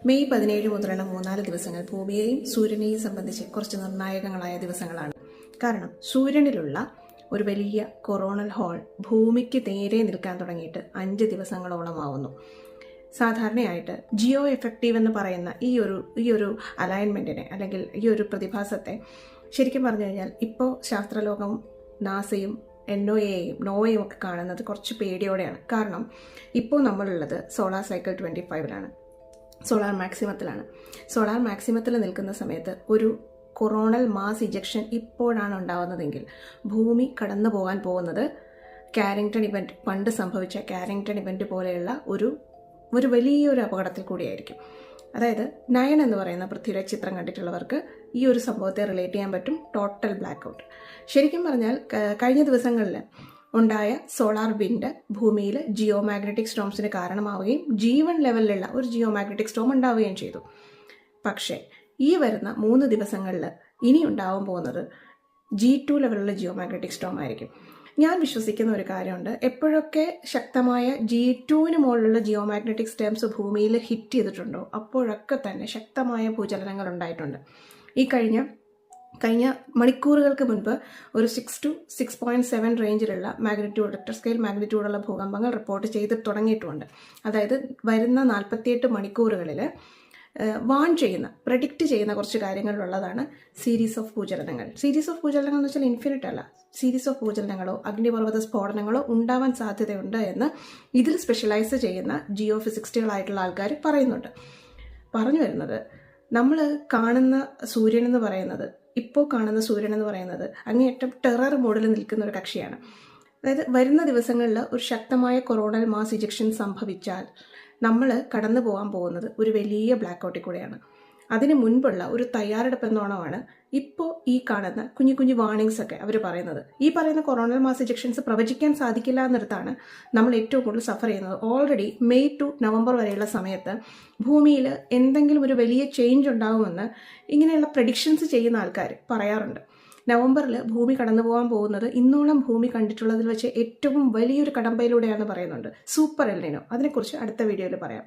May 17 മുതലുള്ള 3-4 ദിവസങ്ങൾ ഭൂമിയെയും സൂര്യനെയും സംബന്ധിച്ച് കുറച്ച് നിർണായകങ്ങളായ ദിവസങ്ങളാണ്. കാരണം സൂര്യനിലുള്ള ഒരു വലിയ കൊറോണൽ ഹോൾ ഭൂമിക്ക് നേരെ നിൽക്കാൻ തുടങ്ങിയിട്ട് 5 ദിവസങ്ങളോളമാവുന്നു. സാധാരണയായിട്ട് ജിയോ എഫക്റ്റീവ് എന്ന് പറയുന്ന ഈ ഒരു അലൈൻമെൻറ്റിനെ അല്ലെങ്കിൽ ഈ ഒരു പ്രതിഭാസത്തെ ശരിക്കും പറഞ്ഞു കഴിഞ്ഞാൽ ഇപ്പോൾ ശാസ്ത്രലോകവും നാസയും നോയയും ഒക്കെ കാണുന്നത് കുറച്ച് പേടിയോടെയാണ്. കാരണം ഇപ്പോൾ നമ്മളുള്ളത് സോളാർ സൈക്കിൾ 25-ലാണ്, സോളാർ മാക്സിമത്തിലാണ്. സോളാർ മാക്സിമത്തിൽ നിൽക്കുന്ന സമയത്ത് ഒരു കൊറോണൽ മാസ് ഇജക്ഷൻ ഇപ്പോഴാണ് ഉണ്ടാവുന്നതെങ്കിൽ ഭൂമി കടന്നു പോകാൻ പോകുന്നത് കാരിങ്ടൺ ഇവൻറ്റ്, പണ്ട് സംഭവിച്ച കാരിങ്ടൺ ഇവൻറ്റ് പോലെയുള്ള ഒരു വലിയൊരു അപകടത്തിൽ കൂടിയായിരിക്കും. അതായത് നയൻ എന്ന് പറയുന്ന പൃഥ്വിരാജ് ചിത്രം കണ്ടിട്ടുള്ളവർക്ക് ഈ ഒരു സംഭവത്തെ റിലേറ്റ് ചെയ്യാൻ പറ്റും. Total black out. ശരിക്കും പറഞ്ഞാൽ കഴിഞ്ഞ ദിവസങ്ങളിൽ ഉണ്ടായ സോളാർ വിൻഡ് ഭൂമിയിൽ ജിയോ മാഗ്നറ്റിക് സ്റ്റോംസിന് കാരണമാവുകയും G1 ലെവലിലുള്ള ഒരു ജിയോ മാഗ്നറ്റിക് സ്റ്റോം ഉണ്ടാവുകയും ചെയ്തു. പക്ഷേ ഈ വരുന്ന 3 ദിവസങ്ങളിൽ ഇനി ഉണ്ടാവാൻ പോകുന്നത് G2 ലെവലിലുള്ള ജിയോ മാഗ്നറ്റിക് സ്റ്റോം ആയിരിക്കും. ഞാൻ വിശ്വസിക്കുന്ന ഒരു കാര്യമുണ്ട്, എപ്പോഴൊക്കെ ശക്തമായ G2-ന് മുകളിലുള്ള ജിയോ മാഗ്നറ്റിക് സ്റ്റോംസ് ഭൂമിയിൽ ഹിറ്റ് ചെയ്തിട്ടുണ്ടോ അപ്പോഴൊക്കെ തന്നെ ശക്തമായ ഭൂചലനങ്ങൾ ഉണ്ടായിട്ടുണ്ട്. ഈ കഴിഞ്ഞ മണിക്കൂറുകൾക്ക് മുൻപ് ഒരു 6 to 6.7 റേഞ്ചിലുള്ള റിക്ടർ സ്കെയിൽ മാഗ്നിറ്റ്യൂഡുള്ള ഭൂകമ്പങ്ങൾ റിപ്പോർട്ട് ചെയ്ത് തുടങ്ങിയിട്ടുമുണ്ട്. അതായത് വരുന്ന 48 മണിക്കൂറുകളിൽ പ്രഡിക്റ്റ് ചെയ്യുന്ന കുറച്ച് കാര്യങ്ങളിലുള്ളതാണ് സീരീസ് ഓഫ് ഭൂചലനങ്ങൾ. സീരീസ് ഓഫ് ഭൂചലനങ്ങൾ എന്ന് വെച്ചാൽ ഇൻഫിനിറ്റ് അല്ല, സീരീസ് ഓഫ് ഭൂചലനങ്ങളോ അഗ്നിപർവ്വത സ്ഫോടനങ്ങളോ ഉണ്ടാവാൻ സാധ്യതയുണ്ട് എന്ന് ഇതിൽ സ്പെഷ്യലൈസ് ചെയ്യുന്ന ജിയോ ഫിസിക്സ്റ്റുകളായിട്ടുള്ള ആൾക്കാർ പറഞ്ഞു വരുന്നത്, നമ്മൾ കാണുന്ന സൂര്യൻ എന്ന് പറയുന്നത്, ഇപ്പോൾ കാണുന്ന സൂര്യൻ എന്ന് പറയുന്നത് അങ്ങേയറ്റം ടെറർ മോഡിൽ നിൽക്കുന്ന ഒരു കക്ഷിയാണ്. അതായത് വരുന്ന ദിവസങ്ങളിൽ ഒരു ശക്തമായ കൊറോണൽ മാസ് ഇജക്ഷൻ സംഭവിച്ചാൽ നമ്മൾ കടന്നു പോകാൻ പോകുന്നത് ഒരു വലിയ ബ്ലാക്ക് ഔട്ടിൽ കൂടെയാണ്. അതിന് മുൻപുള്ള ഒരു തയ്യാറെടുപ്പ് എന്നോണമാണ് ഇപ്പോൾ ഈ കാണുന്ന കുഞ്ഞു വാർണിങ്സ് ഒക്കെ അവർ പറയുന്നത്. ഈ പറയുന്ന കൊറോണൽ മാസ് ഇജക്ഷൻസ് പ്രവചിക്കാൻ സാധിക്കില്ല എന്നിടത്താണ് നമ്മൾ ഏറ്റവും കൂടുതൽ സഫർ ചെയ്യുന്നത്. ഓൾറെഡി മെയ് ടു നവംബർ വരെയുള്ള സമയത്ത് ഭൂമിയിൽ എന്തെങ്കിലും ഒരു വലിയ ചേഞ്ച് ഉണ്ടാകുമെന്ന് ഇങ്ങനെയുള്ള പ്രഡിക്ഷൻസ് ചെയ്യുന്ന ആൾക്കാർ പറയാറുണ്ട്. നവംബറിൽ ഭൂമി കടന്നു പോകാൻ പോകുന്നത് ഇന്നോളം ഭൂമി കണ്ടിട്ടുള്ളതിൽ വെച്ച് ഏറ്റവും വലിയൊരു കടമ്പയിലൂടെയാണെന്ന് പറയുന്നുണ്ട്, സൂപ്പർ എൽ നിനോ. അതിനെക്കുറിച്ച് അടുത്ത വീഡിയോയിൽ പറയാം.